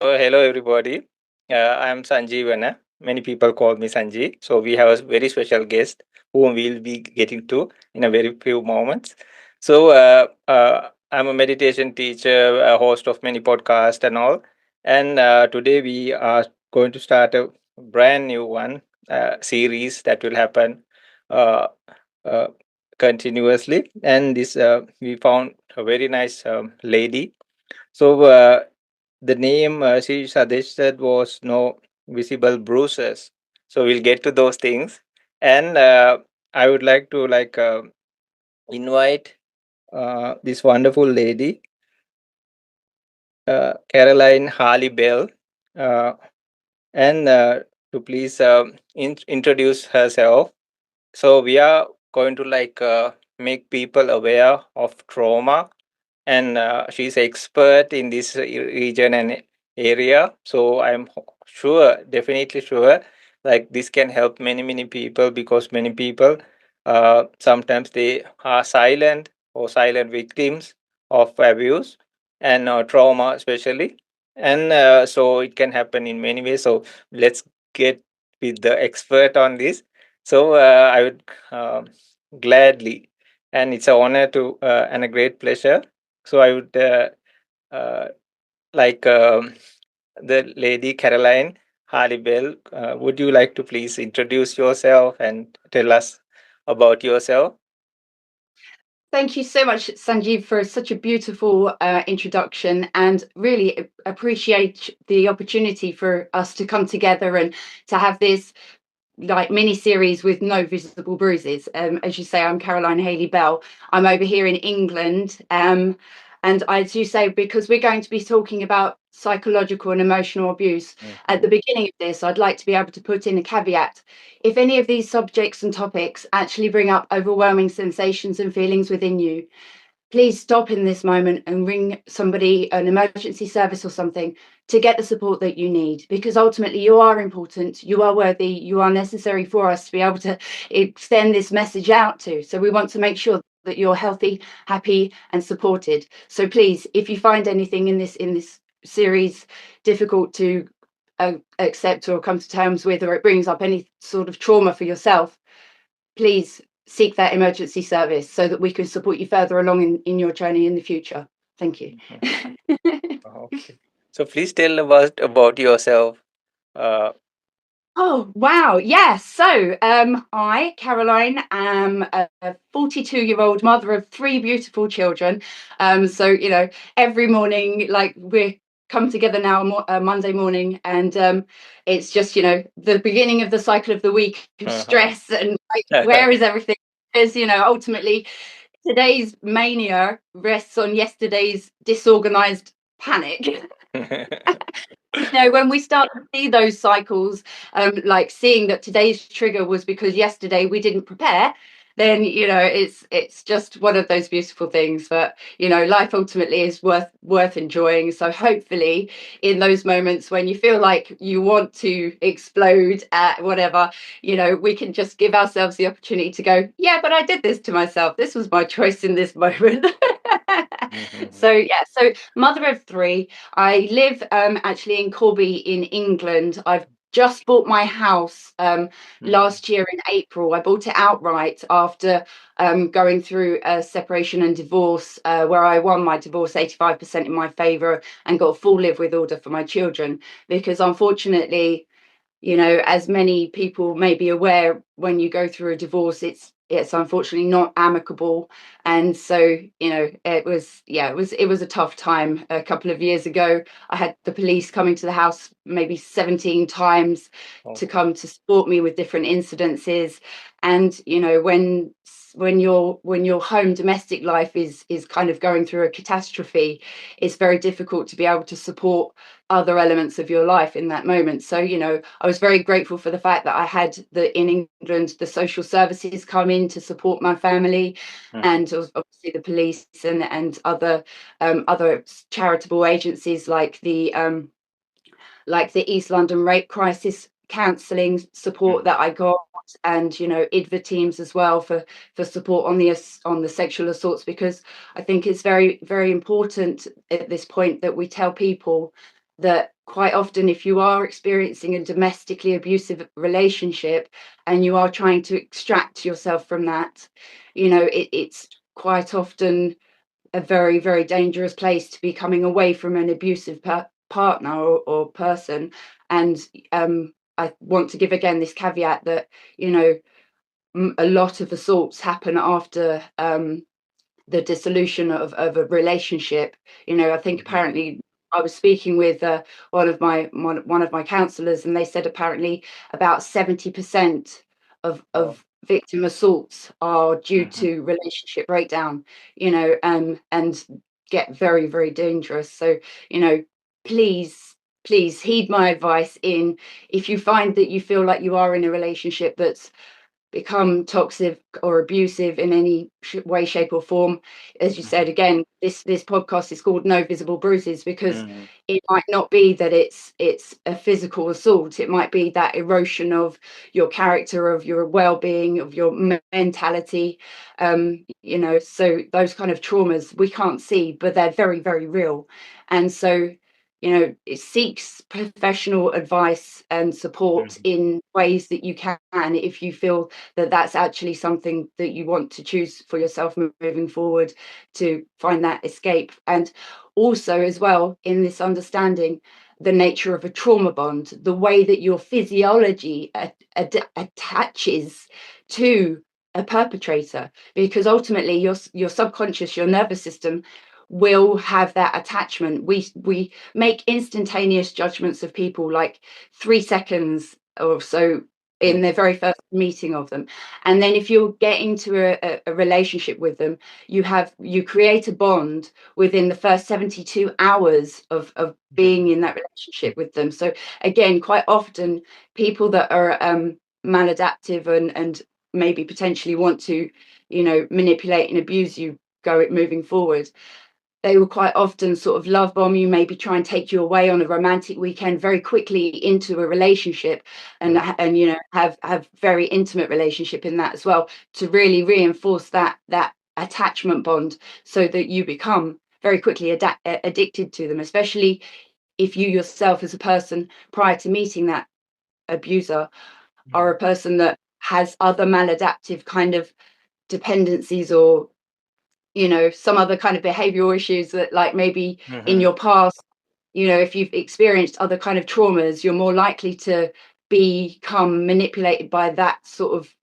So, hello everybody. I'm Sanjivana. Many people call me Sanji. So, we have a very special guest whom we'll be getting to in a very few moments. So, I'm a meditation teacher, a host of many podcasts and all. And today we are going to start a brand new one series that will happen uh, uh, continuously. And this we found a very nice lady. So, the name she suggested was no visible bruises. So we'll get to those things, and I would like to invite this wonderful lady, Caroline Harley Bell, uh, and to please introduce herself. So we are going to make people aware of trauma, and she's expert in this region and area. So I'm sure, definitely sure, like this can help many people, because many people sometimes they are silent or silent victims of abuse and trauma especially. And so it can happen in many ways. So let's get with the expert on this. So I would gladly, and it's an honor to and a great pleasure. So I would uh, like the lady Caroline Harley-Bell. Would you like to please introduce yourself and tell us about yourself? Thank you so much, Sanjeev, for such a beautiful introduction, and really appreciate the opportunity for us to come together and to have this mini series with no visible bruises. As you say, I'm Caroline Haley Bell. I'm over here in England. And as you say, because we're going to be talking about psychological and emotional abuse at the beginning of this, I'd like to be able to put in a caveat. If any of these subjects and topics actually bring up overwhelming sensations and feelings within you, please stop in this moment and ring somebody, an emergency service or something, to get the support that you need, because ultimately you are important, you are worthy, you are necessary for us to be able to extend this message out to. So we want to make sure that you're healthy, happy and supported. So please, if you find anything in this series difficult to accept or come to terms with, or it brings up any sort of trauma for yourself, please seek that emergency service so that we can support you further along in your journey in the future. Thank you. Okay. So please tell us about yourself. Uh, Oh, wow. Yes. So I, Caroline, am a 42-year-old mother of three beautiful children. So, every morning, like we're come together now Monday morning, and it's just, the beginning of the cycle of the week of stress and where is everything? Because, ultimately today's mania rests on yesterday's disorganized panic. When we start to see those cycles, like seeing that today's trigger was because yesterday we didn't prepare, then it's just one of those beautiful things. But life ultimately is worth enjoying. So hopefully, in those moments when you feel like you want to explode at whatever, we can just give ourselves the opportunity to go, yeah, but I did this to myself. This was my choice in this moment. So mother of three. I live actually in Corby in England. I've just bought my house last year in April. I bought it outright after going through a separation and divorce, where I won my divorce 85% in my favour and got a full live with order for my children. Because unfortunately, as many people may be aware, when you go through a divorce, it's unfortunately not amicable. And so it was a tough time. A couple of years ago, I had the police coming to the house maybe 17 times to come to support me with different incidences. And when your home domestic life is kind of going through a catastrophe, it's very difficult to be able to support other elements of your life in that moment. So I was very grateful for the fact that I had in England the social services come in to support my family, and obviously the police and other charitable agencies like the East London Rape Crisis counselling support that I got, and IDVA teams as well for support on the sexual assaults, because I think it's very, very important at this point that we tell people that quite often, if you are experiencing a domestically abusive relationship and you are trying to extract yourself from that, it's quite often a very, very dangerous place to be coming away from an abusive partner or person. And I want to give again this caveat that, a lot of assaults happen after the dissolution of a relationship. I think apparently I was speaking with one of my counselors, and they said apparently about 70% of victim assaults are due to relationship breakdown, and get very, very dangerous. So, please, please heed my advice in, if you find that you feel like you are in a relationship that's become toxic or abusive in any way, shape, or form. As you said, again, this podcast is called No Visible Bruises, because it might not be that it's a physical assault. It might be that erosion of your character, of your well-being, of your mentality. So those kind of traumas we can't see, but they're very, very real. And so, it seeks professional advice and support in ways that you can, if you feel that that's actually something that you want to choose for yourself moving forward, to find that escape. And also, as well, in this understanding the nature of a trauma bond, the way that your physiology attaches to a perpetrator, because ultimately your subconscious, your nervous system will have that attachment. We make instantaneous judgments of people, like 3 seconds or so in their very first meeting of them. And then if you get into a relationship with them, you create a bond within the first 72 hours of being in that relationship with them. So again, quite often people that are maladaptive and maybe potentially want to, manipulate and abuse you moving forward, they will quite often sort of love bomb you, maybe try and take you away on a romantic weekend very quickly into a relationship, and have very intimate relationship in that as well, to really reinforce that attachment bond, so that you become very quickly addicted to them, especially if you yourself, as a person prior to meeting that abuser, are a person that has other maladaptive kind of dependencies, or some other kind of behavioral issues that, like, maybe in your past, if you've experienced other kind of traumas, you're more likely to become manipulated by that sort of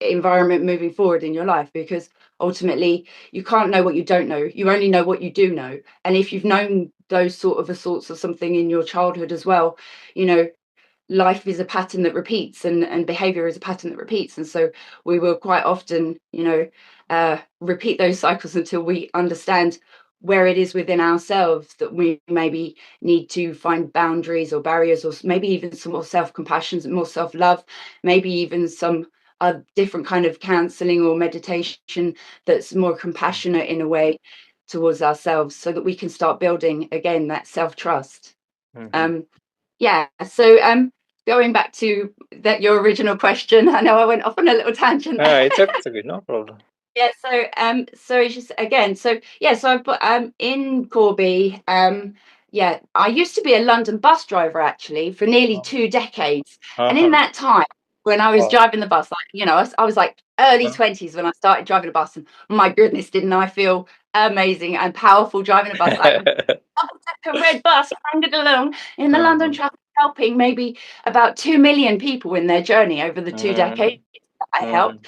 environment moving forward in your life, because ultimately you can't know what you don't know. You only know what you do know. And if you've known those sort of assaults or something in your childhood as well, life is a pattern that repeats, and behavior is a pattern that repeats. And so we will quite often, repeat those cycles until we understand where it is within ourselves that we maybe need to find boundaries or barriers, or maybe even some more self-compassion, more self-love, maybe even some different kind of counseling or meditation that's more compassionate in a way towards ourselves, so that we can start building again that self-trust. So going back to your original question, I know I went off on a little tangent. It's okay, no problem. Yeah, so it's just again, so I've put in Corby. I used to be a London bus driver, actually, for nearly 2 decades. And in that time, when I was driving the bus, like, I was like early 20s when I started driving a bus, and my goodness, didn't I feel amazing and powerful driving a bus, like a red bus thundered along in the London traffic, helping maybe about 2 million people in their journey over the 2 decades that I helped.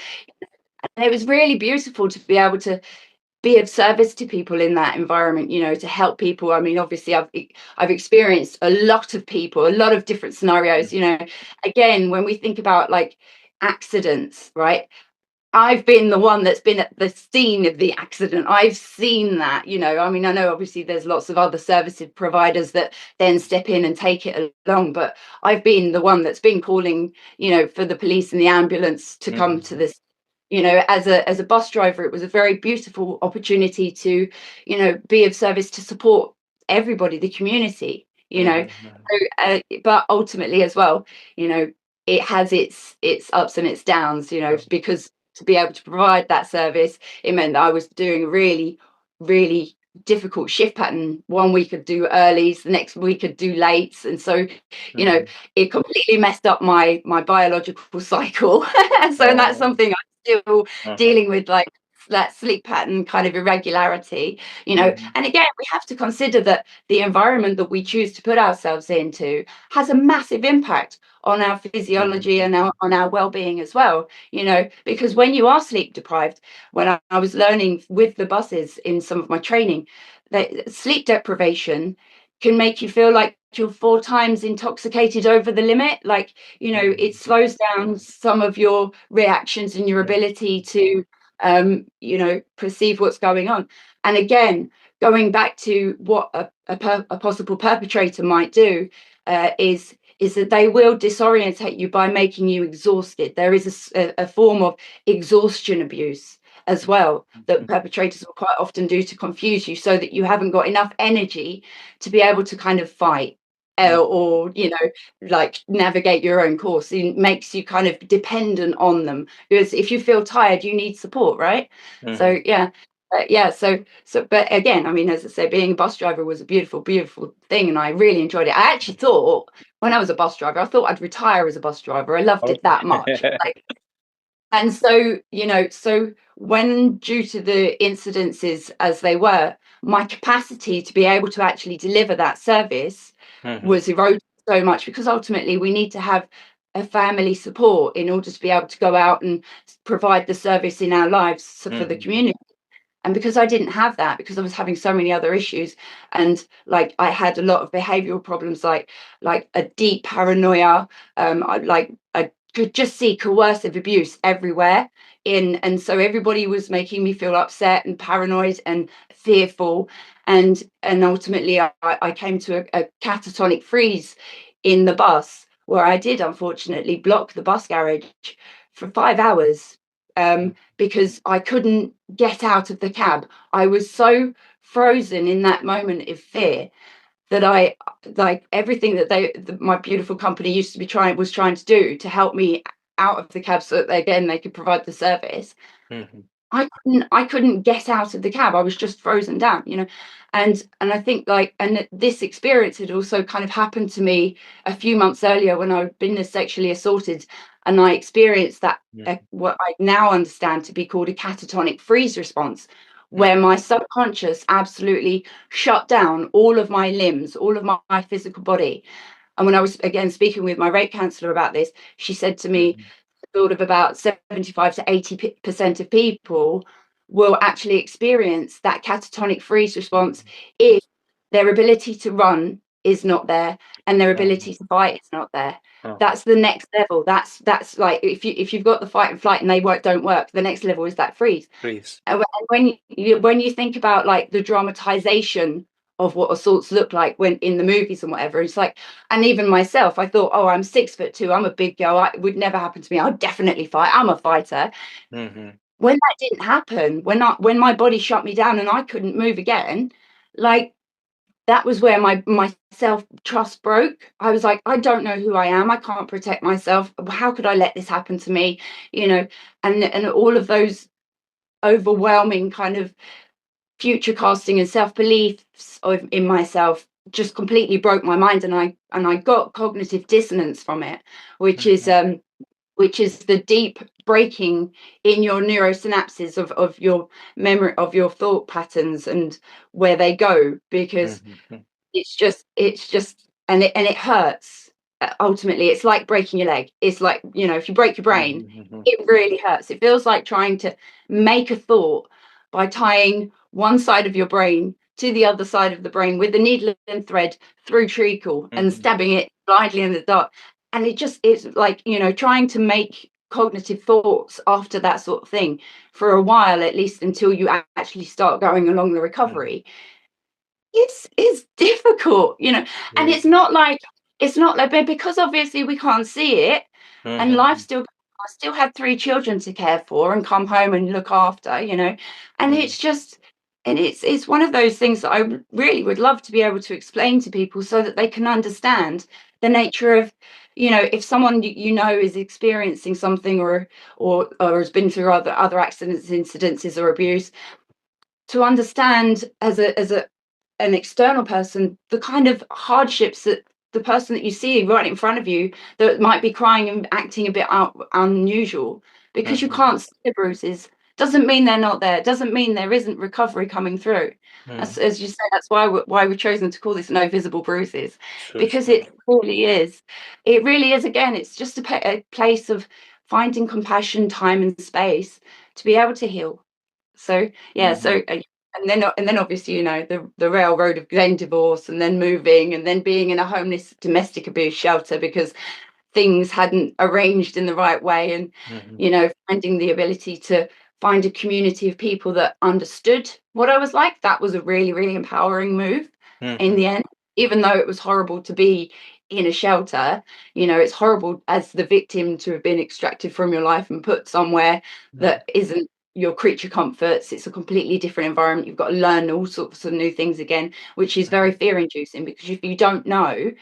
And it was really beautiful to be able to be of service to people in that environment, to help people. I mean, obviously I've experienced a lot of people, a lot of different scenarios. Again, when we think about like accidents, right, I've been the one that's been at the scene of the accident. I've seen that. I mean, I know obviously there's lots of other service providers that then step in and take it along, but I've been the one that's been calling, for the police and the ambulance to come to this. As a bus driver, it was a very beautiful opportunity to, be of service, to support everybody, the community. But ultimately as well, it has its ups and its downs. Because to be able to provide that service, it meant that I was doing really, really difficult shift pattern. One week I'd do earlies, the next week I'd do lates, and so it completely messed up my biological cycle. So that's something I'm still dealing with, like that sleep pattern kind of irregularity. And again, we have to consider that the environment that we choose to put ourselves into has a massive impact on our physiology and on our well-being as well. Because when you are sleep deprived, when I was learning with the buses in some of my training, that sleep deprivation can make you feel like you're 4 times intoxicated over the limit. Like, it slows down some of your reactions and your ability to perceive what's going on. And again, going back to what a possible perpetrator might do, is that they will disorientate you by making you exhausted. There is a form of exhaustion abuse as well that perpetrators will quite often do to confuse you, so that you haven't got enough energy to be able to kind of fight or like navigate your own course. It makes you kind of dependent on them, because if you feel tired, you need support, right? So but again, I mean, as I say, being a bus driver was a beautiful thing, and I really enjoyed it. I actually thought, when I was a bus driver, I thought I'd retire as a bus driver. I loved it that much. Like, and so, so when, due to the incidences as they were, my capacity to be able to actually deliver that service was eroded so much, because ultimately we need to have a family support in order to be able to go out and provide the service in our lives for the community. And because I didn't have that, because I was having so many other issues, and like I had a lot of behavioral problems, like a deep paranoia, I could just see coercive abuse everywhere and so everybody was making me feel upset and paranoid and fearful, and ultimately I came to a catatonic freeze in the bus, where I did unfortunately block the bus garage for 5 hours, because I couldn't get out of the cab. I was so frozen in that moment of fear that I, like, everything that my beautiful company was trying to do to help me out of the cab, so that they could provide the service. I couldn't get out of the cab. I was just frozen down, and I think, like, and this experience had also kind of happened to me a few months earlier when I'd been sexually assaulted, and I experienced that what I now understand to be called a catatonic freeze response, where my subconscious absolutely shut down all of my limbs, all of my physical body. And when I was again speaking with my rape counsellor about this, she said to me, sort of about 75 to 80% of people will actually experience that catatonic freeze response if their ability to run is not there and their ability to fight is not there. That's the next level. That's like, if you've got the fight and flight and they don't work, the next level is that freeze. And when you think about, like, the dramatization of what assaults look like when in the movies and whatever, it's like, and even myself, I thought, oh, I'm 6'2", I'm a big girl, it would never happen to me, I'll definitely fight, I'm a fighter. When that didn't happen, when my body shut me down and I couldn't move again, like, that was where my self-trust broke. I was like, I don't know who I am, I can't protect myself, how could I let this happen to me? And all of those overwhelming kind of future casting and self-beliefs in myself just completely broke my mind, and I got cognitive dissonance from it, which is the deep breaking in your neurosynapses of your memory, of your thought patterns and where they go, because it's just and it hurts. Ultimately, it's like breaking your leg. It's like, if you break your brain, it really hurts. It feels like trying to make a thought by tying one side of your brain to the other side of the brain with a needle and thread through treacle and stabbing it blindly in the dark. And it's like, trying to make cognitive thoughts after that sort of thing for a while, at least until you actually start going along the recovery. It's difficult, and it's not like because obviously we can't see it, and I still had 3 children to care for and come home and look after, and it's one of those things that I really would love to be able to explain to people, so that they can understand the nature of, if someone is experiencing something or has been through other accidents, incidences or abuse, to understand as an external person the kind of hardships that the person that you see right in front of you that might be crying and acting a bit unusual, because you Mhm. can't see the bruises doesn't mean they're not there, doesn't mean there isn't recovery coming through. Mhm. As you say, that's why we've chosen to call this No Visible Bruises, Sure, because sure. it really is, again, it's just a place of finding compassion, time and space to be able to heal. So yeah, Mhm. and then obviously, you know, the railroad of then divorce and then moving and then being in a homeless domestic abuse shelter because things hadn't arranged in the right way, and Mhm. you know, finding the ability to find a community of people that understood what I was like. That was a really, really empowering move in Mhm. the end, even though it was horrible to be in a shelter. You know, it's horrible as the victim to have been extracted from your life and put somewhere Mhm. that isn't your creature comforts. It's a completely different environment. You've got to learn all sorts of new things again, which is very fear inducing, because if you don't know,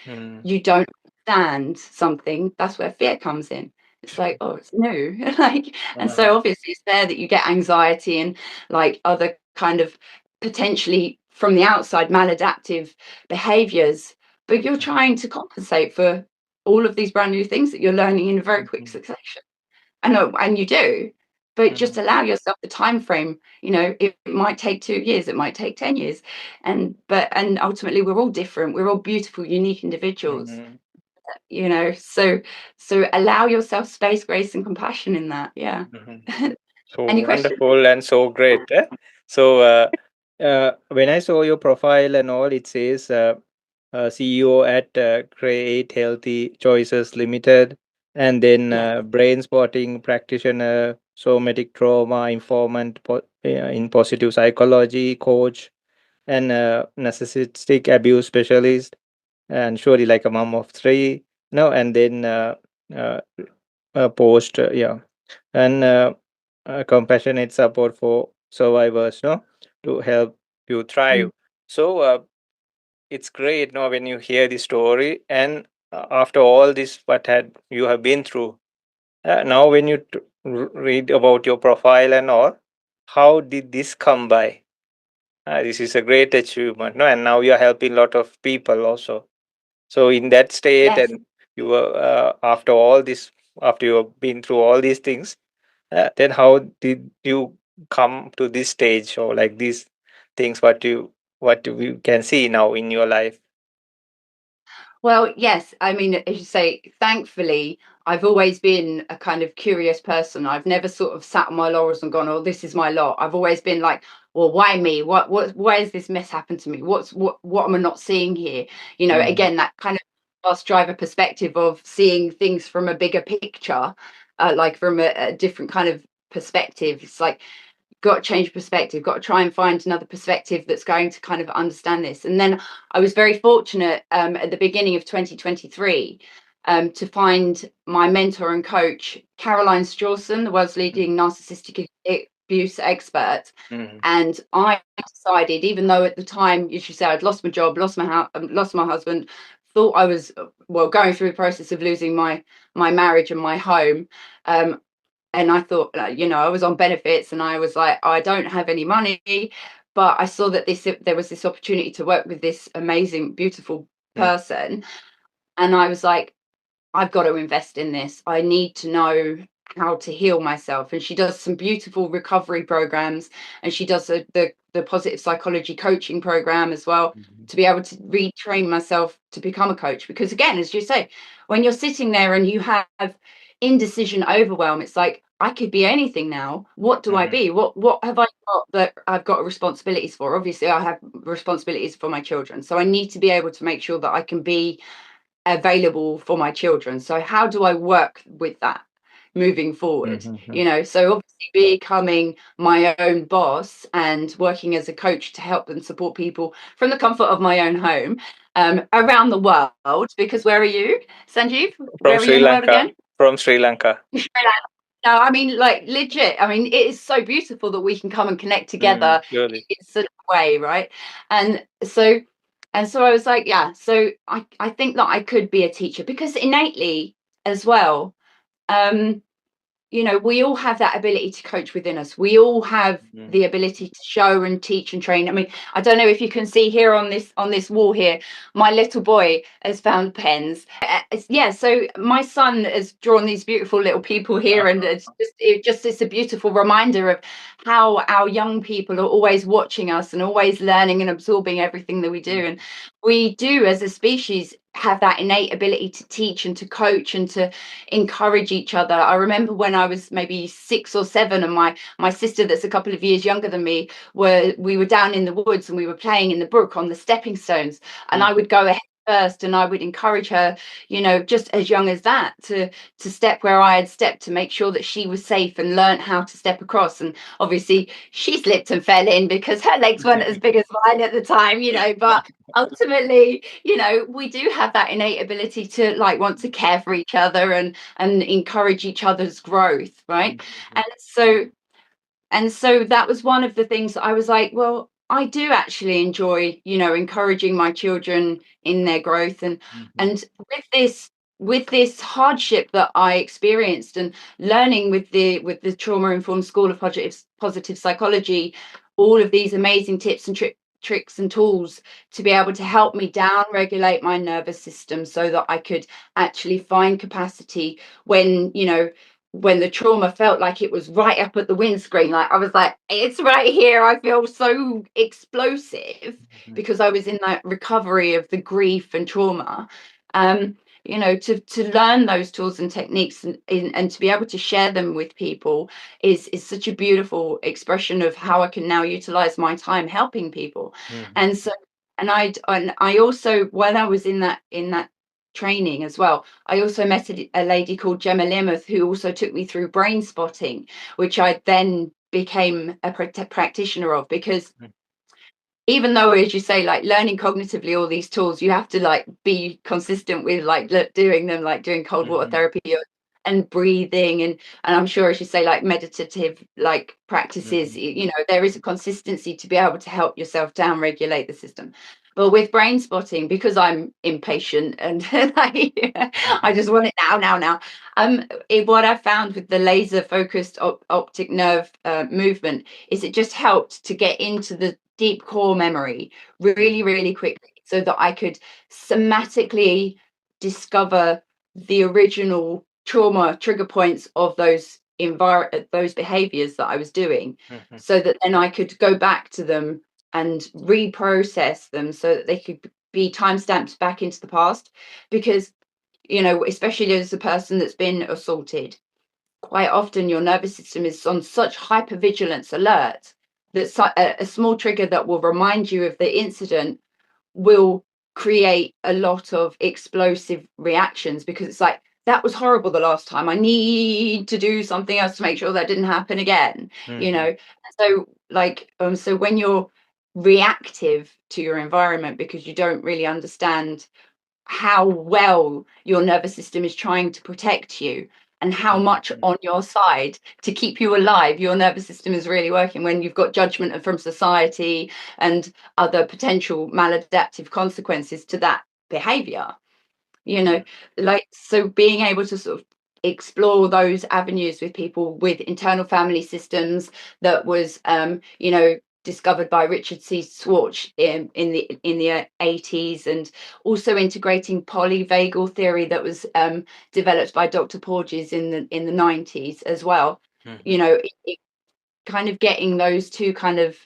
Mhm. you don't understand something, that's where fear comes in. It's like, oh, it's new. Like, and Uh-huh. so obviously it's there that you get anxiety and like other kind of potentially from the outside maladaptive behaviors, but you're trying to compensate for all of these brand new things that you're learning in a very quick Mhm. succession. I know, and you do, but just Mhm. allow yourself the time frame. You know, it might take 2 years, it might take 10 years, and ultimately we're all different, we're all beautiful, unique individuals. Mhm. You know, so allow yourself space, grace and compassion in that. Yeah. Mhm. So Any questions? wonderful and so great. Eh? So when I saw your profile and all, it says CEO at Create Healthy Choices Limited, and then Yes. brain spotting practitioner, somatic trauma informant in positive psychology coach, and narcissistic abuse specialist, and surely like a mom of three. No, and then uh, post, yeah, and compassionate support for survivors, no, to help you Mm. thrive. So it's great, no, when you hear the story, and after all this, what had you have been through. Now, when you read about your profile and all, how did this come by? This is a great achievement, no, and now you are helping a lot of people also. So in that state, Yes. and you were after all this, after you have been through all these things, then how did you come to this stage, or like these things what you can see now in your life? Well, yes. I mean, as you say, thankfully, I've always been a kind of curious person. I've never sort of sat on my laurels and gone, "Oh, this is my lot." I've always been like, "Well, why me? Why has this mess happened to me? What am I not seeing here?" You know, Mhm. again, that kind of bus driver perspective of seeing things from a bigger picture, like from a different kind of perspective. It's like, got to change perspective, got to try and find another perspective that's going to kind of understand this. And then I was very fortunate at the beginning of 2023 to find my mentor and coach, Caroline Strawson, the world's leading narcissistic abuse expert. Mhm. And I decided, even though at the time, as you said, I'd lost my job, lost my house, lost my husband, thought I was well going through the process of losing my marriage and my home. Um, and I thought, you know, I was on benefits and I was like, I don't have any money, but I saw that there was this opportunity to work with this amazing, beautiful Mhm. person, and I was like, I've got to invest in this. I need to know how to heal myself. And she does some beautiful recovery programs, and she does the positive psychology coaching program as well, Mhm. to be able to retrain myself to become a coach. Because again, as you say, when you're sitting there and you have indecision, overwhelm, it's like, I could be anything now. What do I Mhm. be? What have I got that I've got responsibilities for? Obviously, I have responsibilities for my children. So I need to be able to make sure that I can be available for my children. So how do I work with that moving forward? Mhm. You know, so obviously becoming my own boss and working as a coach to help and support people from the comfort of my own home, around the world. Because where are you, Sanjeev? From Where are you Sri in the world Lanka. again? From Sri Lanka. No, I mean, like, legit. I mean, it is so beautiful that we can come and connect together Surely. in such a way, right? And so, I was like, yeah. So I think that I could be a teacher because innately as well. Um, you know, we all have that ability to coach within us. We all have Mhm. the ability to show and teach and train. I mean, I don't know if you can see here on this wall here, my little boy has found pens. Yeah, so my son has drawn these beautiful little people here, and it's a beautiful reminder of how our young people are always watching us and always learning and absorbing everything that we do. And we do, as a species, have that innate ability to teach and to coach and to encourage each other. I remember when I was maybe 6 or 7, and my sister, that's a couple of years younger than me, we were down in the woods and we were playing in the brook on the stepping stones, and I would go ahead first and I would encourage her, you know, just as young as that, to step where I had stepped, to make sure that she was safe and learnt how to step across. And obviously she slipped and fell in because her legs weren't as big as mine at the time, you know, but ultimately, you know, we do have that innate ability to like want to care for each other and encourage each other's growth, right? Mhm. And so that was one of the things that I was like, well, I do actually enjoy, you know, encouraging my children in their growth. and Mhm. and with this hardship that I experienced, and learning with the trauma informed school of positive psychology, all of these amazing tips and tricks and tools to be able to help me down regulate my nervous system so that I could actually find capacity when, you know, when the trauma felt like it was right up at the windscreen. Like I was like, it's right here. I feel so explosive Mhm. because I was in that recovery of the grief and trauma. um you know, to learn those tools and techniques, and to be able to share them with people is such a beautiful expression of how I can now utilize my time helping people. Mhm. And so, and I also, when I was in that training as well, I also met a lady called Gemma Limouth, who also took me through brain spotting, which I then became a practitioner of. Because Mhm. even though, as you say, like learning cognitively all these tools, you have to like be consistent with like doing them, like doing cold water Mhm. therapy and breathing, and I'm sure, as you say, like meditative like practices, Mhm. you know, there is a consistency to be able to help yourself down regulate the system. But with brain spotting, because I'm impatient and like, I Mhm. just want it now. What I found with the laser focused optic nerve movement is it just helped to get into the deep core memory really, Mhm. really quickly, so that I could somatically discover the original trauma trigger points of those behaviors that I was doing, Mhm. so that then I could go back to them and reprocess them so that they could be time stamped back into the past. Because, you know, especially as a person that's been assaulted, quite often your nervous system is on such hypervigilance alert that a small trigger that will remind you of the incident will create a lot of explosive reactions, because it's like, that was horrible the last time, I need to do something else to make sure that didn't happen again, you Mhm. know. So like, so when you're reactive to your environment because you don't really understand how well your nervous system is trying to protect you, and how much Mhm. on your side to keep you alive your nervous system is really working, when you've got judgment from society and other potential maladaptive consequences to that behavior, you know. Like, so being able to sort of explore those avenues with people with internal family systems, that was you know, discovered by Richard C. Schwartz in the 80s, and also integrating polyvagal theory that was developed by Dr. Porges in the 90s as well. You Mhm. know, kind of getting those two kind of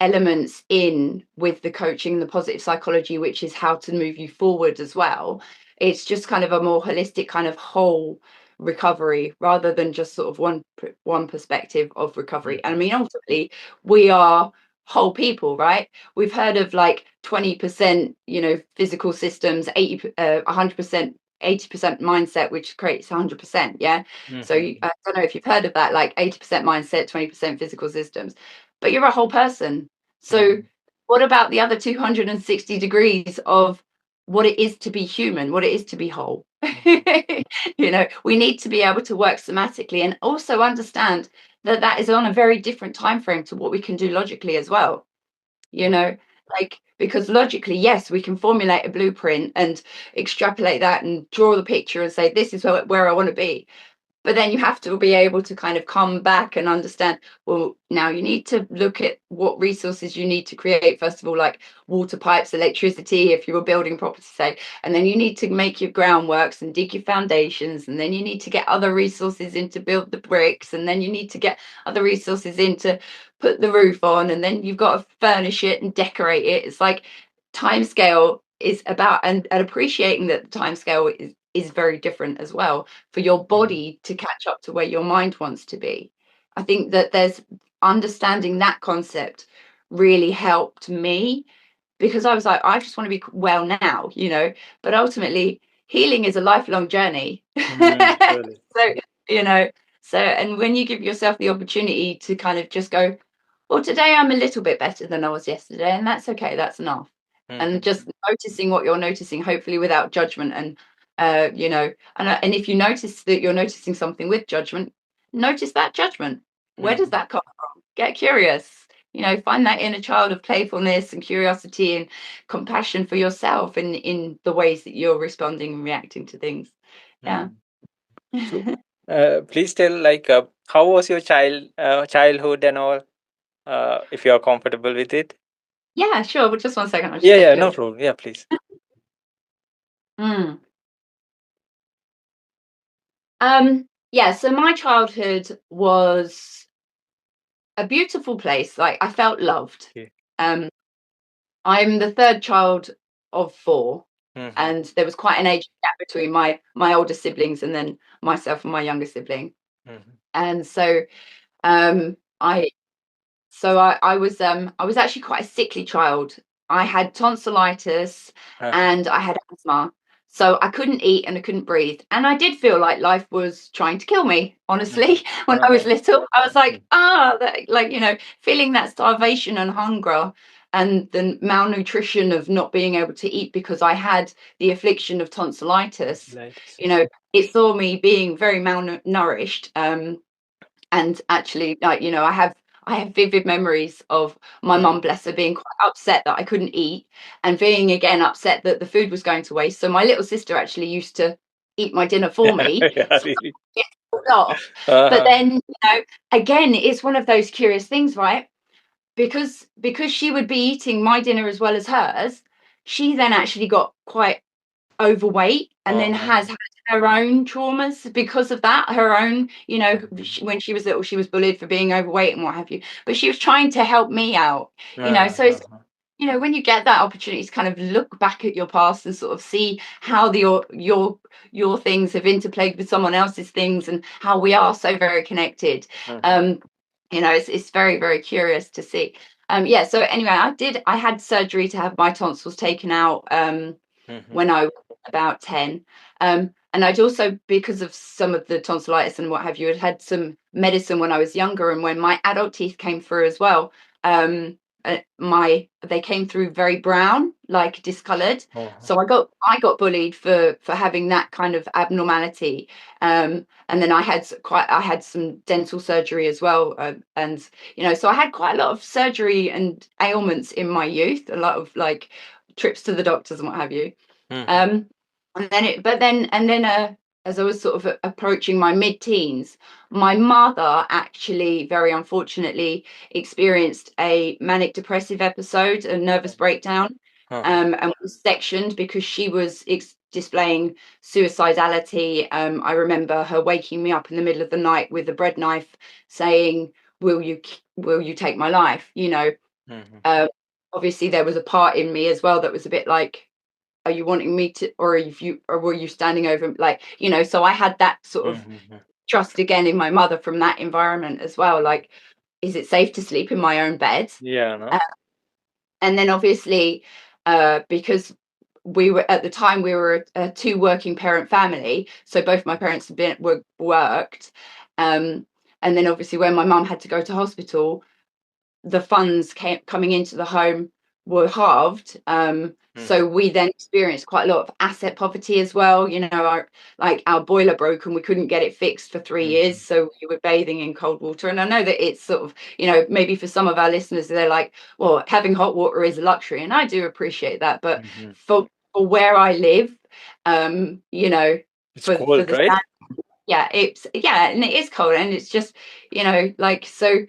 elements in with the coaching and the positive psychology, which is how to move you forward as well. It's just kind of a more holistic kind of whole recovery, rather than just sort of one perspective of recovery. And I Mhm. mean, ultimately, we are whole people, right? We've heard of like 20%, you know, physical systems, 100%, 80% mindset, which creates 100%. Yeah. So Mhm. I don't know if you've heard of that, like 80% mindset, 20% physical systems, but you're a whole person. So Mhm. what about the other 260 degrees of what it is to be human, what it is to be whole? Mhm. You know, we need to be able to work somatically, and also understand that that is on a very different time frame to what we can do logically as well. You Mhm. know, like, because logically, yes, we can formulate a blueprint and extrapolate that and draw the picture and say, this is where I want to be. but then you have to be able to kind of come back and understand, well, now you need to look at what resources you need to create, first of all, like water pipes, electricity, if you were building property, say, and then you need to make your groundworks and dig your foundations, and then you need to get other resources in to build the bricks, and then you need to get other resources in to put the roof on, and then you've got to furnish it and decorate it. It's like timescale is about, and appreciating that the timescale is very different as well, for your body to catch up to where your mind wants to be. I think that there's understanding that concept really helped me, because I was like, I just want to be well now, but ultimately healing is a lifelong journey. Really. So, you know, and when you give yourself the opportunity to kind of just go, well, today I'm a little bit better than I was yesterday, and that's okay, that's enough. And just noticing what you're noticing, hopefully without judgment. And and if you notice that you're noticing something with judgment, notice that judgment. Where does that come from? Get curious. Find that inner child of playfulness and curiosity and compassion for yourself in the ways that you're responding and reacting to things. Yeah. So, please tell, like, how was your childhood and all, if you are comfortable with it. Yeah, sure. But just 1 second. I'll just Yeah, take yeah, a no little. problem. Yeah, please. Yeah, so my childhood was a beautiful place. Like, I felt loved. Okay. I'm the third child of 4, and there was quite an age gap between my older siblings and then myself and my younger sibling. And so I I was actually quite a sickly child. I had tonsillitis and I had asthma. So I couldn't eat and I couldn't breathe. And I did feel like life was trying to kill me, honestly, when I was little. I was like, feeling that starvation and hunger and the malnutrition of not being able to eat because I had the affliction of tonsillitis. It saw me being very malnourished. And actually, I have vivid memories of my mum, bless her, being quite upset that I couldn't eat, and being again upset that the food was going to waste. So my little sister actually used to eat my dinner for me. Yeah, So really. I get off. But then, again, it's one of those curious things, right? Because she would be eating my dinner as well as hers, she then actually got quite overweight and then has had her own traumas because of that. Her own, when she was little, she was bullied for being overweight and what have you, but she was trying to help me out. So it's, when you get that opportunity to kind of look back at your past and sort of see how your things have interplayed with someone else's things and how we are so very connected. It's very, very curious to see. So anyway, I had surgery to have my tonsils taken out when I was about 10. And I'd also, because of some of the tonsillitis and what have you, had some medicine when I was younger, and when my adult teeth came through as well, they came through very brown, like discolored. So I got bullied for having that kind of abnormality. And then I had some dental surgery as well, and so I had quite a lot of surgery and ailments in my youth, a lot of like trips to the doctors and what have you. And then as I was sort of approaching my mid-teens, my mother actually, very unfortunately, experienced a manic depressive episode, a nervous breakdown, and was sectioned because she was displaying suicidality. I remember her waking me up in the middle of the night with a bread knife, saying, will you take my life? Obviously there was a part in me as well that was a bit like, are you wanting me to, or were you standing over, like, so I had that sort of trust again in my mother from that environment as well. Like, is it safe to sleep in my own bed? Yeah, no? And then obviously, because we were at the time, we were a 2 working parent family, so both my parents were worked. And then obviously when my mum had to go to hospital, the funds coming into the home were halved. So we then experienced quite a lot of asset poverty as well. Our boiler broke and we couldn't get it fixed for 3 years. So we were bathing in cold water. And I know that it's sort of, maybe for some of our listeners, they're like, well, having hot water is a luxury. And I do appreciate that. But for where I live, It's for cold, the right? and it is cold, and it's just, like, so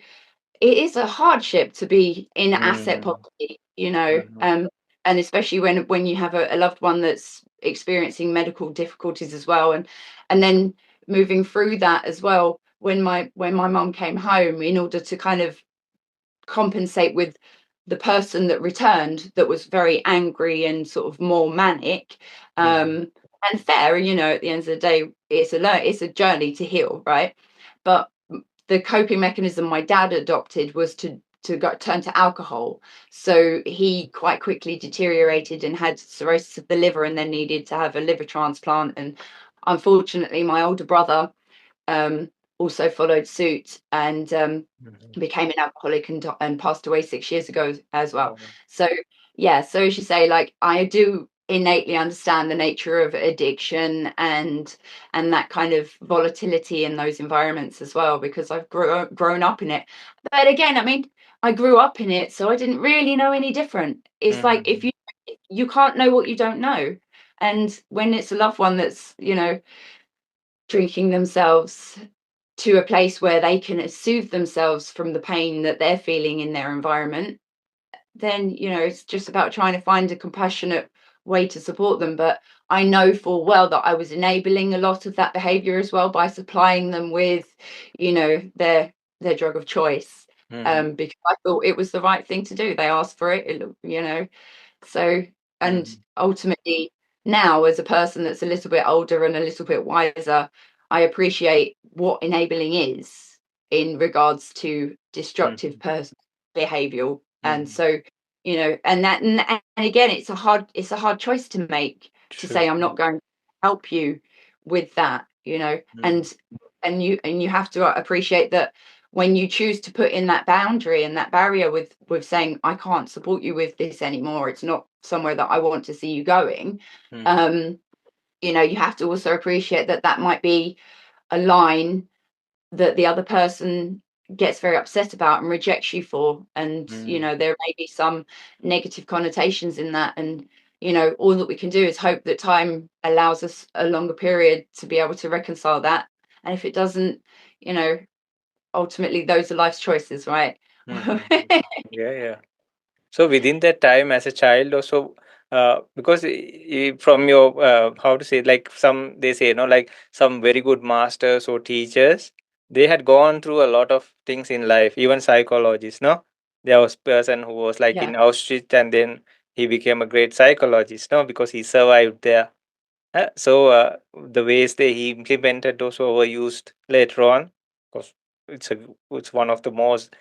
it is a hardship to be in asset Mm-hmm. poverty, Mm-hmm. and especially when you have a loved one that's experiencing medical difficulties as well, and then moving through that as well. When my mum came home, in order to kind of compensate with the person that returned, that was very angry and sort of more manic, Mm-hmm. and fair, at the end of the day, it's a journey to heal, right? But the coping mechanism my dad adopted was to turn to alcohol. So he quite quickly deteriorated and had cirrhosis of the liver, and then needed to have a liver transplant. And unfortunately, my older brother um, also followed suit, and Mm-hmm. became an alcoholic, and passed away 6 years ago as well. Oh. So yeah, so as you say, like, I do innately understand the nature of addiction, and that kind of volatility in those environments as well, because I've grown up in it. But again, I mean, I grew up in it, so I didn't really know any different. It's like, Mm-hmm. if you can't know what you don't know. And when it's a loved one that's, drinking themselves to a place where they can soothe themselves from the pain that they're feeling in their environment, then, it's just about trying to find a compassionate way to support them. But I know full well that I was enabling a lot of that behavior as well, by supplying them with, their drug of choice, Mm-hmm. because I thought it was the right thing to do. They asked for it, so, and Mm-hmm. ultimately, now, as a person that's a little bit older and a little bit wiser, I appreciate what enabling is in regards to destructive Mm-hmm. person behavioral. And Mm-hmm. so, and again, it's a hard choice to make, to True. say, I'm not going to help you with that, Mm-hmm. and you have to appreciate that when you choose to put in that boundary and that barrier with saying, I can't support you with this anymore, it's not somewhere that I want to see you going. Mm-hmm. um you have to also appreciate that that might be a line that the other person gets very upset about and rejects you for, and Mm-hmm. there may be some negative connotations in that. And all that we can do is hope that time allows us a longer period to be able to reconcile that. And if it doesn't, you know ultimately, those are life's choices, right? Mm-hmm. Yeah, yeah. So within that time as a child also, because from your how to say, like, some they say, like some very good masters or teachers, they had gone through a lot of things in life, even psychologists, no? There was person who was like Yeah. in Auschwitz, and then he became a great psychologist, no, because he survived there. The ways that he implemented those were overused later on, because it's one of the most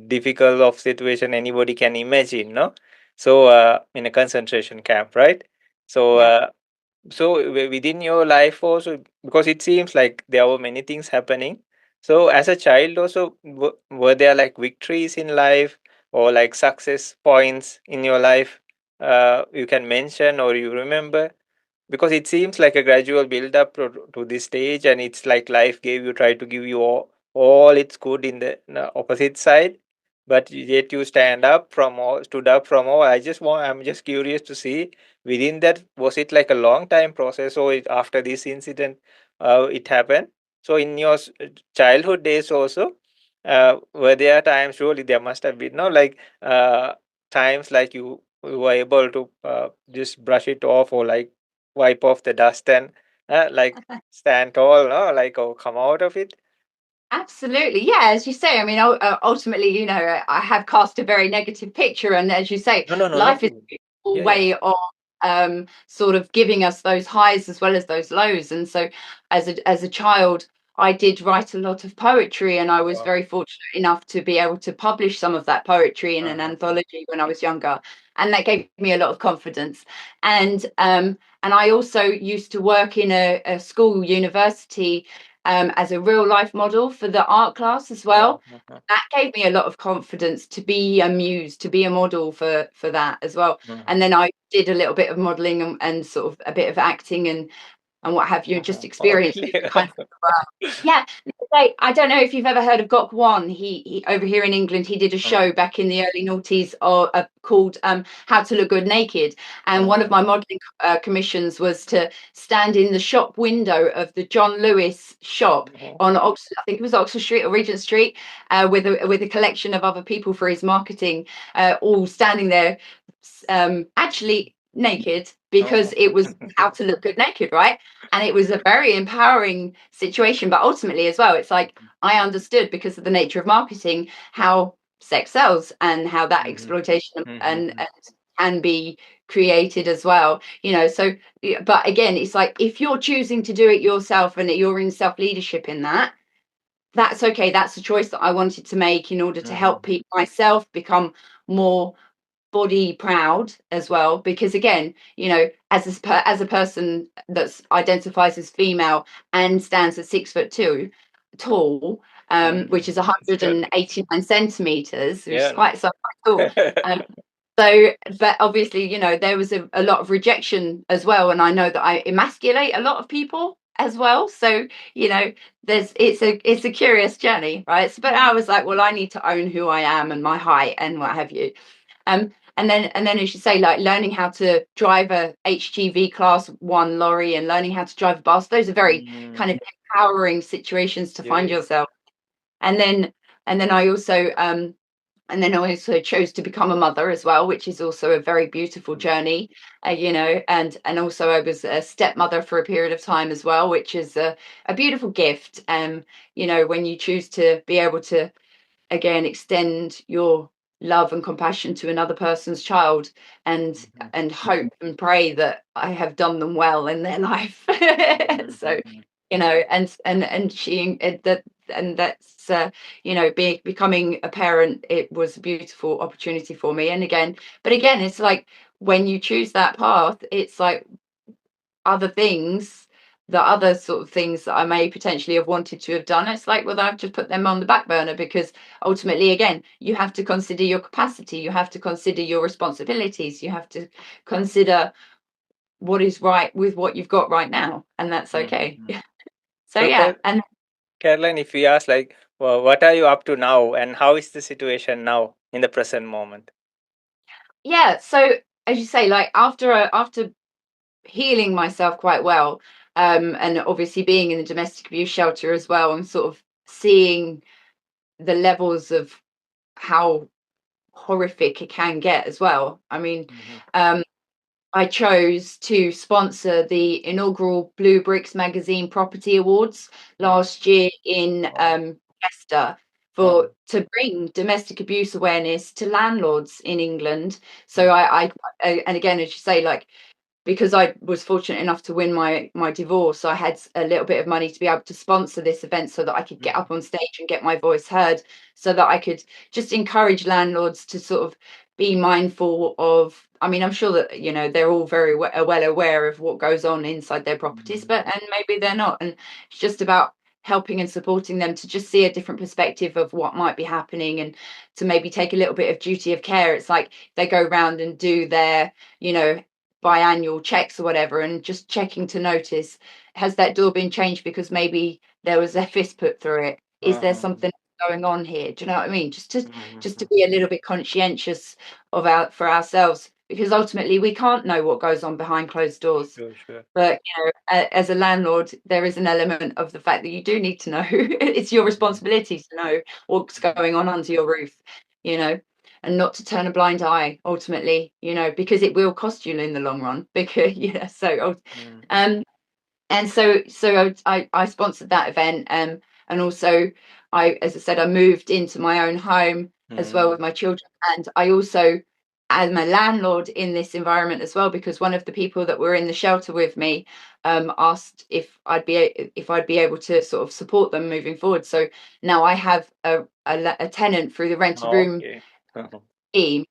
difficult of situation anybody can imagine, no? So in a concentration camp, right? So Yeah. within your life also, because it seems like there were many things happening. So as a child also, were there like victories in life, or like success points in your life, you can mention or you remember? Because it seems like a gradual build up to this stage, and it's like life gave you try to give you all its good in the opposite side, but yet you stood up from all. I'm just curious to see, within that, was it like a long time process, or after this incident it happened? So in your childhood days also, were there times, surely there must have been, no, like times like you were able to just brush it off, or like wipe off the dust and like stand tall, no? Like, or come out of it. Absolutely. Yeah, as you say, I mean, ultimately, I have cast a very negative picture. And as you say, No, no, no, no. life is a beautiful Yeah, yeah. way of sort of giving us those highs as well as those lows. And so, as a child, I did write a lot of poetry, and I was Wow. very fortunate enough to be able to publish some of that poetry in an Uh-huh. anthology when I was younger. And that gave me a lot of confidence. And I also used to work in a school university, as a real life model for the art class as well. Wow. Uh-huh. That gave me a lot of confidence to be a muse, to be a model for that as well. Uh-huh. And then I did a little bit of modeling, and sort of a bit of acting, and what have you, and just experience Okay. different kinds of yeah. Like, I don't know if you've ever heard of Gok One. He over here in England, he did a show back in the early noughties called How to Look Good Naked. And one of my modelling commissions was to stand in the shop window of the John Lewis shop on Oxford, I think it was Oxford Street or Regent Street, with a collection of other people for his marketing, all standing there, actually naked, because it was how to look good naked, right? And it was a very empowering situation. But ultimately, as well, it's like I understood, because of the nature of marketing, how sex sells and how that exploitation and can be created as well. So, but again, it's like, if you're choosing to do it yourself and you're in self leadership in that, that's okay. That's a choice that I wanted to make in order to help myself become more body proud as well, because again, as a person that identifies as female and stands at 6'2" tall, which is 189 centimeters, which is Yeah. quite tall. So, but obviously, there was a lot of rejection as well, and I know that I emasculate a lot of people as well. So, it's a curious journey, right? So, but I was like, well, I need to own who I am and my height and what have you. And then as you say, like learning how to drive a HGV class 1 lorry and learning how to drive a bus, those are very kind of empowering situations to find yourself. And then I also chose to become a mother as well, which is also a very beautiful journey. And also I was a stepmother for a period of time as well, which is a beautiful gift. When you choose to be able to, again, extend your love and compassion to another person's child, and hope and pray that I have done them well in their life. So, and she that and that's becoming a parent, it was a beautiful opportunity for me. But again, it's like, when you choose that path, it's like the other sort of things that I may potentially have wanted to have done, it's like, well, I've just put them on the back burner, because ultimately, again, you have to consider your capacity, you have to consider your responsibilities, you have to consider what is right with what you've got right now, and that's okay. So So, yeah. And Caroline, if we ask, like, well, what are you up to now, and how is the situation now in the present moment? yeah, so as you say, like after healing myself quite well, and obviously being in the domestic abuse shelter as well, and sort of seeing the levels of how horrific it can get as well. I mean, I chose to sponsor the inaugural Blue Bricks Magazine Property Awards last year in Leicester, to bring domestic abuse awareness to landlords in England. So and again, as you say, like, because I was fortunate enough to win my divorce, I had a little bit of money to be able to sponsor this event, so that I could get up on stage and get my voice heard, so that I could just encourage landlords to sort of be mindful of, I mean, I'm sure that, they're all very well aware of what goes on inside their properties, and maybe they're not. And it's just about helping and supporting them to just see a different perspective of what might be happening, and to maybe take a little bit of duty of care. It's like they go around and do their, biannual checks or whatever, and just checking to notice, has that door been changed because maybe there was a fist put through it? Is there something going on here? Do you know what I mean? Just to be a little bit conscientious for ourselves, because ultimately we can't know what goes on behind closed doors. Sure. But as a landlord, there is an element of the fact that you do need to know. It's your responsibility to know what's going on under your roof, and not to turn a blind eye, ultimately, because it will cost you in the long run. Because and so I sponsored that event, and also, as I said, I moved into my own home as well with my children, and I also am a landlord in this environment as well, because one of the people that were in the shelter with me asked if I'd be able to sort of support them moving forward. So now I have a tenant through the rent to room Okay. scheme,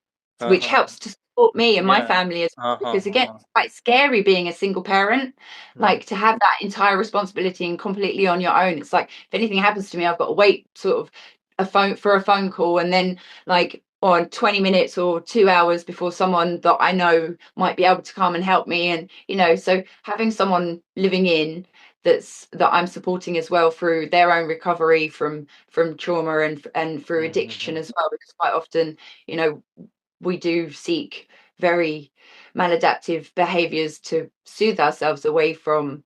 which helps to support me and my Yeah. family as well. Because again, it's quite scary being a single parent, like to have that entire responsibility and completely on your own. It's like, if anything happens to me, I've got to wait sort of a phone call, and then like or 20 minutes or 2 hours before someone that I know might be able to come and help me. And, you know, so having someone living in that I'm supporting as well through their own recovery from trauma and through addiction as well, because quite often, you know, we do seek very maladaptive behaviors to soothe ourselves away from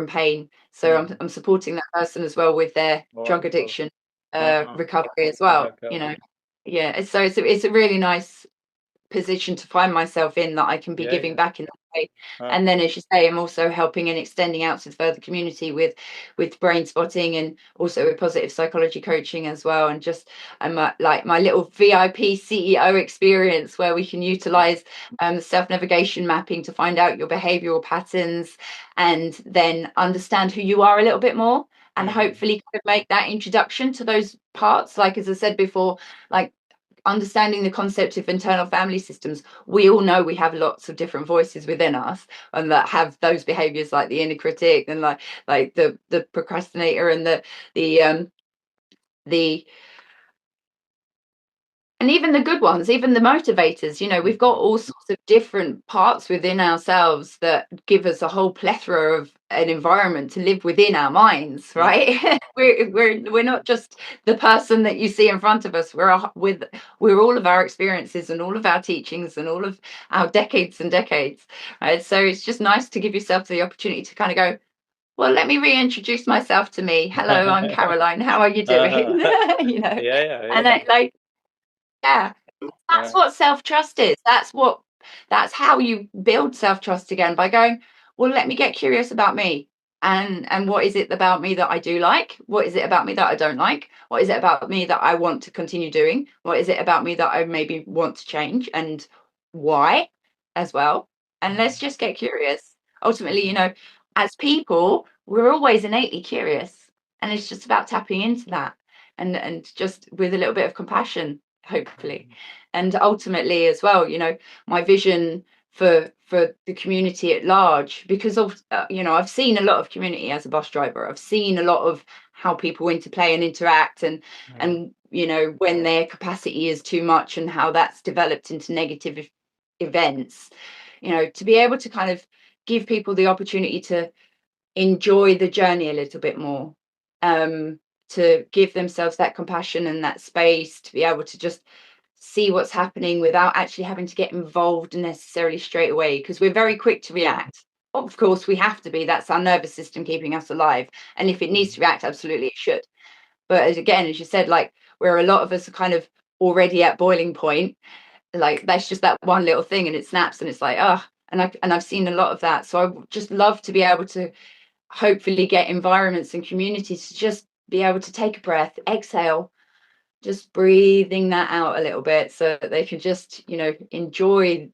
pain. So I'm supporting that person as well with their drug Wonderful. addiction recovery as well, you know. Yeah, so it's a really nice position to find myself in, that I can be Yeah, giving yeah. back in that way. And then, as you say, I'm also helping and extending out to the further community with brain spotting, and also with positive psychology coaching as well. And just like my little VIP CEO experience, where we can utilize self-navigation mapping to find out your behavioral patterns, and then understand who you are a little bit more, and hopefully kind of make that introduction to those parts. Like, as I said before, like understanding the concept of internal family systems, we all know we have lots of different voices within us, and that have those behaviors, like the inner critic, and like the procrastinator, and the and even the good ones, even the motivators. You know, we've got all sorts of different parts within ourselves that give us a whole plethora of an environment to live within our minds, right? we're not just the person that you see in front of us. We're all of our experiences and all of our teachings and all of our decades and decades, right? So it's just nice to give yourself the opportunity to kind of go, well, let me reintroduce myself to me. Hello, I'm Caroline. How are you doing? You know, Yeah, yeah, and very like, yeah, that's nice. what self-trust is. That's how you build self-trust again, by going, well, let me get curious about me. And what is it about me that I do like? What is it about me that I don't like? What is it about me that I want to continue doing? What is it about me that I maybe want to change, and why as well? And let's just get curious. Ultimately, you know, as people, we're always innately curious. And it's just about tapping into that, and just with a little bit of compassion, hopefully. And ultimately as well, you know, my vision for the community at large, because of you know, I've seen a lot of community as a bus driver. I've seen a lot of how people interplay and interact, and you know, when their capacity is too much, and how that's developed into negative events. You know, to be able to kind of give people the opportunity to enjoy the journey a little bit more, um, to give themselves that compassion and that space to be able to just see what's happening without actually having to get involved necessarily straight away, because we're very quick to react. Of course, we have to be. That's our nervous system keeping us alive. And if it needs to react, absolutely it should. But again, as you said, like, where a lot of us are kind of already at boiling point, like that's just that one little thing and it snaps, and it's like, oh, I've seen a lot of that. So I would just love to be able to hopefully get environments and communities to just be able to take a breath, exhale, just breathing that out a little bit, so that they can just, you know, enjoy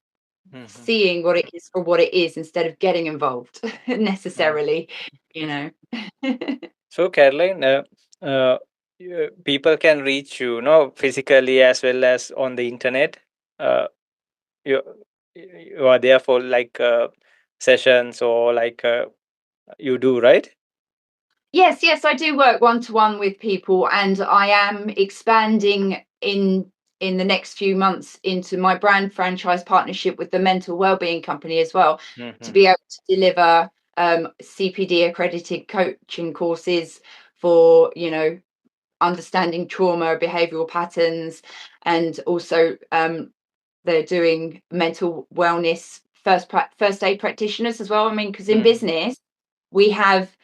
seeing what it is for what it is, instead of getting involved necessarily, you know. So, Caroline, people can reach you, physically as well as on the internet. Uh, you you are there for like sessions, or like you do, right? Yes, I do work one-to-one with people, and I am expanding in the next few months into my brand franchise partnership with the mental wellbeing company as well, to be able to deliver CPD accredited coaching courses for, you know, understanding trauma, behavioral patterns, and also they're doing mental wellness first aid practitioners as well. I mean, because in business we have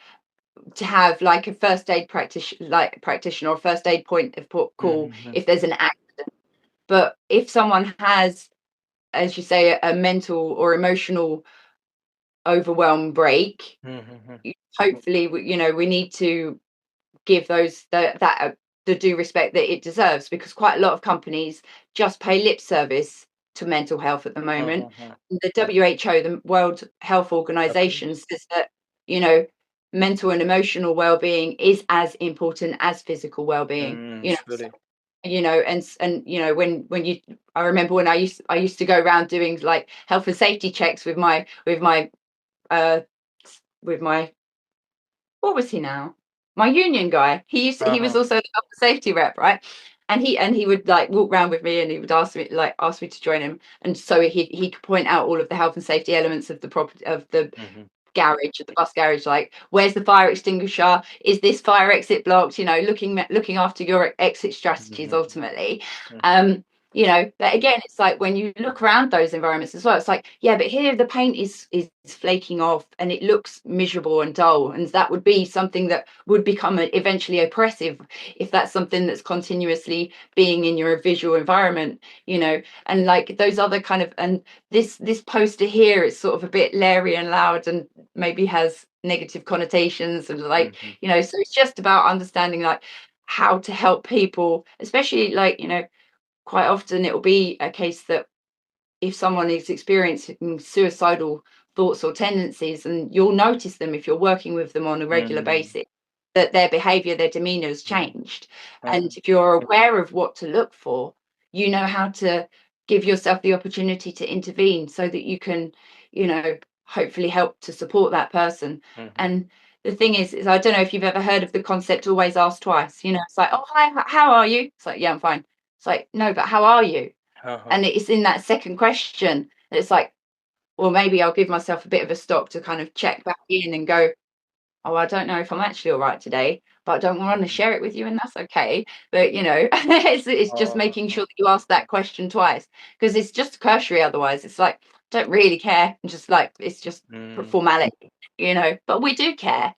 to have like a first aid practitioner or first aid point of call if there's an accident. But if someone has, as you say, a mental or emotional overwhelm break, hopefully you know, we need to give those the due respect that it deserves, because quite a lot of companies just pay lip service to mental health at the moment. The WHO, the World Health Okay. Organization, says that, you know, mental and emotional well-being is as important as physical well-being, you know. So, Surely. you know, and you know, when you I remember when I used to go around doing like health and safety checks with my uh with my, what was he now? My union guy. He was also the health and safety rep, right? and he would like walk around with me, and he would ask me to join him, and so he could point out all of the health and safety elements of the property, of the garage, of the bus garage, like where's the fire extinguisher, is this fire exit blocked, looking after your exit strategies ultimately. But again, it's like when you look around those environments as well, it's like, yeah, but here the paint is flaking off and it looks miserable and dull, and that would be something that would become eventually oppressive if that's something that's continuously being in your visual environment, and like those other kind of, and this poster here is sort of a bit leery and loud and maybe has negative connotations, and like so it's just about understanding like how to help people, especially like quite often it will be a case that if someone is experiencing suicidal thoughts or tendencies, and you'll notice them if you're working with them on a regular basis, that their behavior, their demeanor has changed. And if you're aware of what to look for, you know how to give yourself the opportunity to intervene so that you can, hopefully help to support that person. And the thing is I don't know if you've ever heard of the concept always ask twice. It's like, oh, hi, how are you? It's like, yeah, I'm fine. It's like, no, but how are you? And it's in that second question that it's like, well, maybe I'll give myself a bit of a stop to kind of check back in and go, oh, I don't know if I'm actually all right today, but I don't want to share it with you, and that's okay. But it's just making sure that you ask that question twice, because it's just cursory otherwise. It's like, don't really care, and just like it's just formality, but we do care.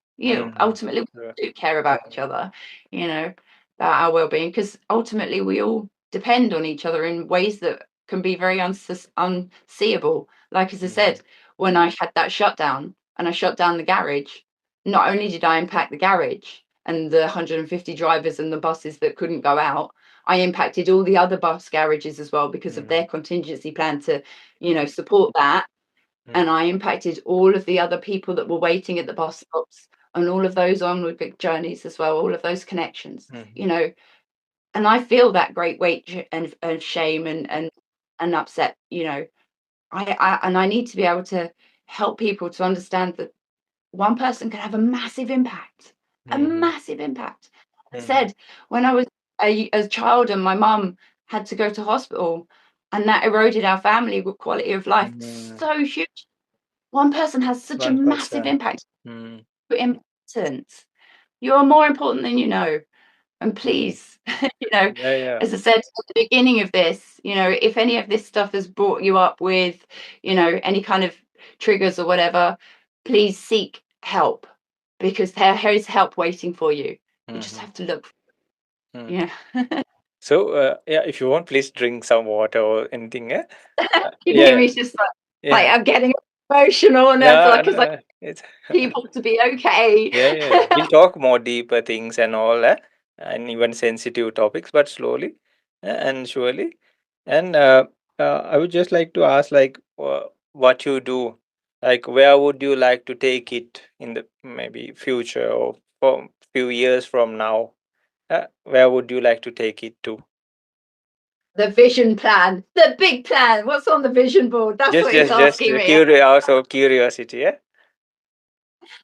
Ultimately we do care about each other, about our well-being, because ultimately we all depend on each other in ways that can be very unseeable. Like, as I said, when I had that shutdown and I shut down the garage, not only did I impact the garage and the 150 drivers and the buses that couldn't go out, I impacted all the other bus garages as well because of their contingency plan to, support that. And I impacted all of the other people that were waiting at the bus stops and all of those onward journeys as well, all of those connections, and I feel that great weight and shame and upset, I need to be able to help people to understand that one person can have a massive impact, a massive impact. I said, when I was a child and my mum had to go to hospital, and that eroded our family quality of life so huge. One person has such a massive impact. You're important. You're more important than you know. And please, as I said at the beginning of this, if any of this stuff has brought you up with, any kind of triggers or whatever, please seek help, because there is help waiting for you. You just have to look. Yeah. So, if you want, please drink some water or anything. You hear me just like I'm getting emotional, and because I it's people to be okay. We'll talk more deeper things and all, and even sensitive topics, but slowly and surely. And I would just like to ask, like, what you do, like, where would you like to take it in the maybe future or for few years from now? Where would you like to take it to? The vision plan, the big plan. What's on the vision board? That's what he's asking me. Curiosity, yeah.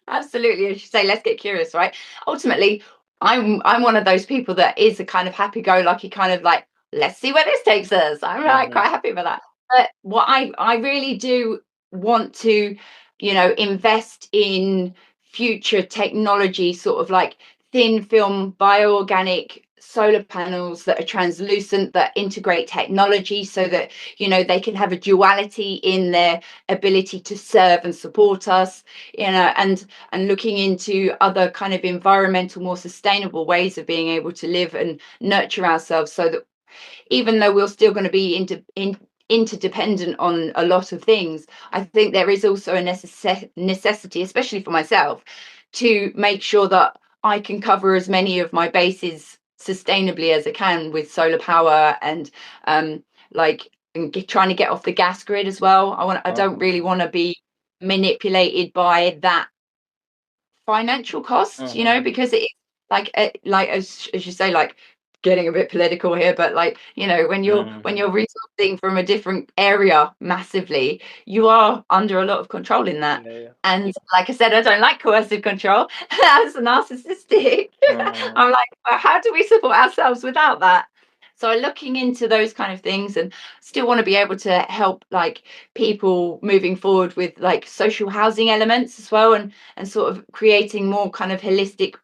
Absolutely, as you say, let's get curious, right? Ultimately, I'm one of those people that is a kind of happy-go-lucky kind of like, let's see where this takes us. I'm quite happy with that. But what I really do want to, invest in future technology, sort of like thin film bioorganic solar panels that are translucent, that integrate technology so that they can have a duality in their ability to serve and support us, and looking into other kind of environmental, more sustainable ways of being able to live and nurture ourselves, so that even though we're still going to be interdependent on a lot of things, I think there is also a necessity, especially for myself, to make sure that I can cover as many of my bases sustainably as I can with solar power, and trying to get off the gas grid as well. I don't really want to be manipulated by that financial cost, because it like as you say, like, getting a bit political here, but like, when you're resourcing from a different area massively, you are under a lot of control in that. And like I said, I don't like coercive control. That's narcissistic. I'm like, well, how do we support ourselves without that? So looking into those kind of things, and still want to be able to help like people moving forward with like social housing elements as well, and sort of creating more kind of holistic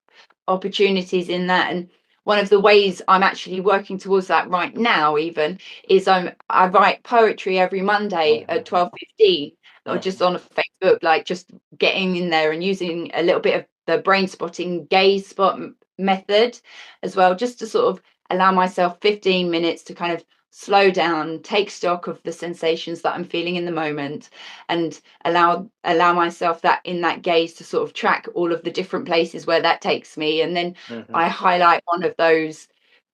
opportunities in that. And one of the ways I'm actually working towards that right now even is I write poetry every Monday at 12:15, or just on a Facebook, like just getting in there and using a little bit of the brain spotting gaze spot method as well, just to sort of allow myself 15 minutes to kind of slow down, take stock of the sensations that I'm feeling in the moment, and allow myself that in that gaze to sort of track all of the different places where that takes me. And then I highlight one of those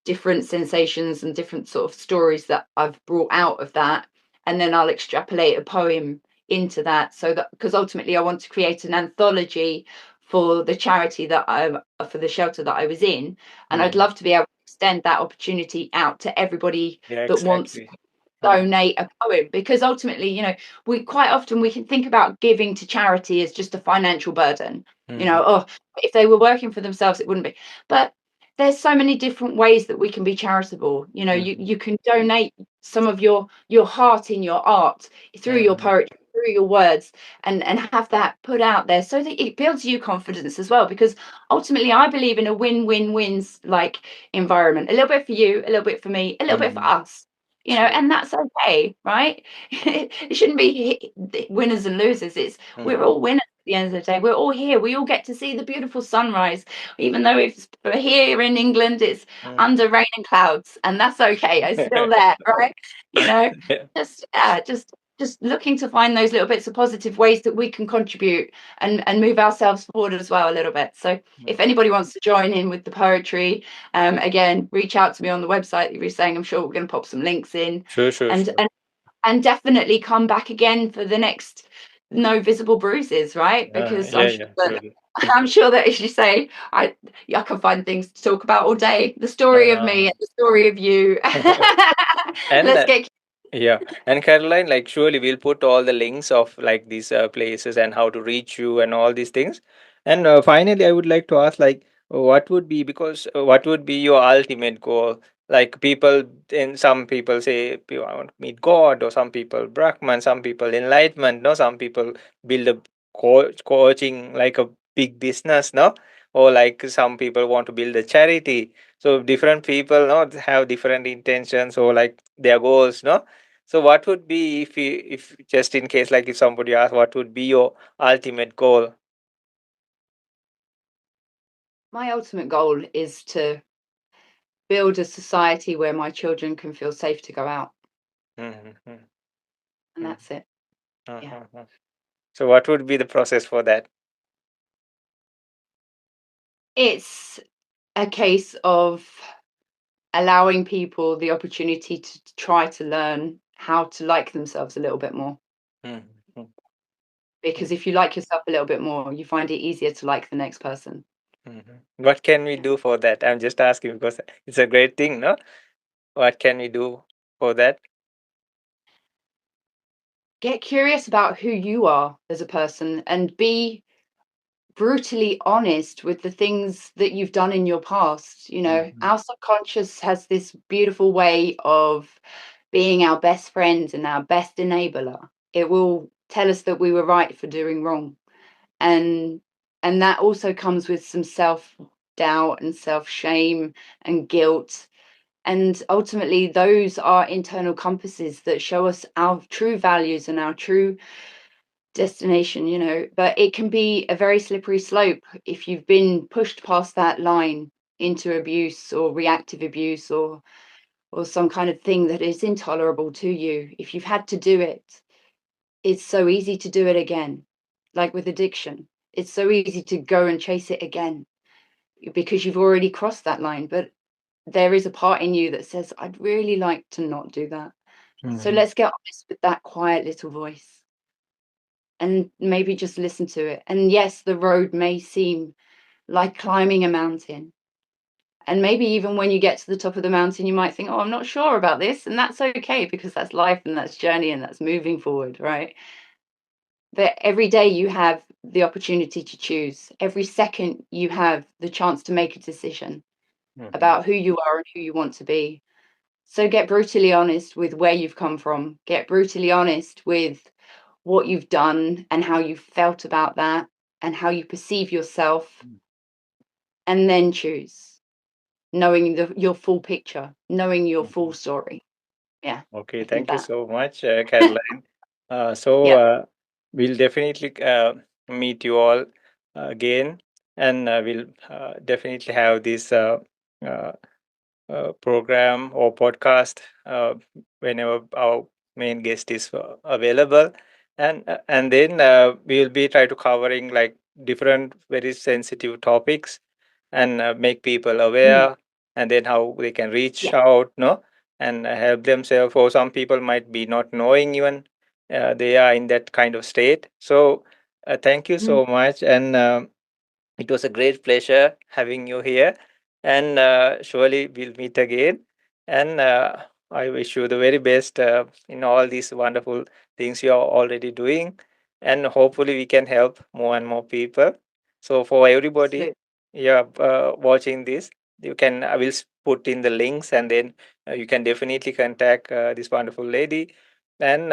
different sensations and different sort of stories that I've brought out of that, and then I'll extrapolate a poem into that, so that, because ultimately I want to create an anthology for the charity that I for the shelter that I was in, and I'd love to be able to extend that opportunity out to everybody Yeah, that wants to exactly. donate a poem, because ultimately, we quite often we can think about giving to charity as just a financial burden. Oh, if they were working for themselves, it wouldn't be. But there's so many different ways that we can be charitable. You can donate some of your heart in your art, through your poetry, through your words, and have that put out there, so that it builds you confidence as well. Because ultimately, I believe in a win-win-wins like environment. A little bit for you, a little bit for me, a little bit for us. True. And that's okay, right? It shouldn't be winners and losers. We're all winners at the end of the day. We're all here. We all get to see the beautiful sunrise, even though it's here in England, it's under rain and clouds, and that's okay. It's still there, right? You know, Yeah. just looking to find those little bits of positive ways that we can contribute, and move ourselves forward as well a little bit. So if anybody wants to join in with the poetry, again, reach out to me on the website that you were saying. I'm sure we're going to pop some links in, Sure, sure, and sure. definitely come back again for the next No Visible Bruises, right? Because Yeah, yeah, surely. I'm sure that, as you say, I can find things to talk about all day. The story of me Uh, and the story of you. and Let's get. yeah, and Caroline, like surely we'll put all the links of like these places and how to reach you and all these things. And finally, I would like to ask, like, what would be, because what would be your ultimate goal? Like people, in some people say, I want to meet God, or some people Brahman, some people enlightenment, no, some people build a coaching like a big business, no, or like some people want to build a charity. So different people, no, have different intentions or like their goals, no. So what would be, if you, if just in case, like if somebody asks, what would be your ultimate goal? My ultimate goal is to build a society where my children can feel safe to go out, Mm-hmm. and that's it. Yeah. Uh-huh. So what would be the process for that? It's a case of allowing people the opportunity to try to learn how to like themselves a little bit more. Mm-hmm. Because if you like yourself a little bit more, you find it easier to like the next person. Mm-hmm. What can we do for that? I'm just asking because it's a great thing, no? What can we do for that? Get curious about who you are as a person, and be brutally honest with the things that you've done in your past. Mm-hmm. Our subconscious has this beautiful way of being our best friend and our best enabler. It will tell us that we were right for doing wrong. And that also comes with some self doubt and self shame and guilt. And ultimately, those are internal compasses that show us our true values and our true destination. But it can be a very slippery slope if you've been pushed past that line into abuse or reactive abuse, or some kind of thing that is intolerable to you. If you've had to do it, it's so easy to do it again. Like with addiction, it's so easy to go and chase it again because you've already crossed that line. But there is a part in you that says, I'd really like to not do that. So Mm-hmm. let's get honest with that quiet little voice, and maybe just listen to it. And yes, the road may seem like climbing a mountain. And maybe even when you get to the top of the mountain, you might think, oh, I'm not sure about this. And that's okay, because that's life and that's journey and that's moving forward, right? But every day you have the opportunity to choose. Every second you have the chance to make a decision Mm-hmm. about who you are and who you want to be. So get brutally honest with where you've come from. Get brutally honest with what you've done and how you felt about that and how you perceive yourself, and then choose, knowing your full picture, knowing your full Mhm. story. Yeah, Okay, I think thank you that. so much, Caroline. So Yeah. we'll definitely meet you all again, and we'll definitely have this uh, program or podcast whenever our main guest is available, and then we'll be try to covering like different very sensitive topics, and make people Mm. aware, and then how they can reach Yeah. out, no, and help themselves. Or some people might be not knowing even they are in that kind of state. So thank you Mm. so much, and it was a great pleasure having you here, and surely we'll meet again. And I wish you the very best in all these wonderful things you are already doing, and hopefully we can help more and more people. So for everybody, Absolutely. yeah, watching this, you can I will put in the links, and then you can definitely contact this wonderful lady, and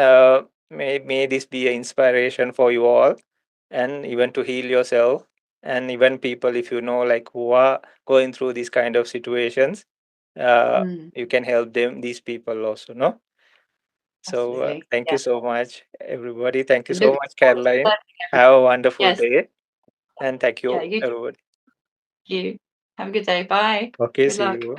may this be an inspiration for you all, and even to heal yourself, and even people if you know like who are going through these kind of situations, uh, Mm. you can help them, these people also, no. So Absolutely. thank you Yeah. so much everybody, thank you so Looking much, forward to Caroline. learning Have everything. a wonderful Yes. day, and thank Yeah. you You everybody. too. Have a good day. Bye. Okay, Good see luck. you.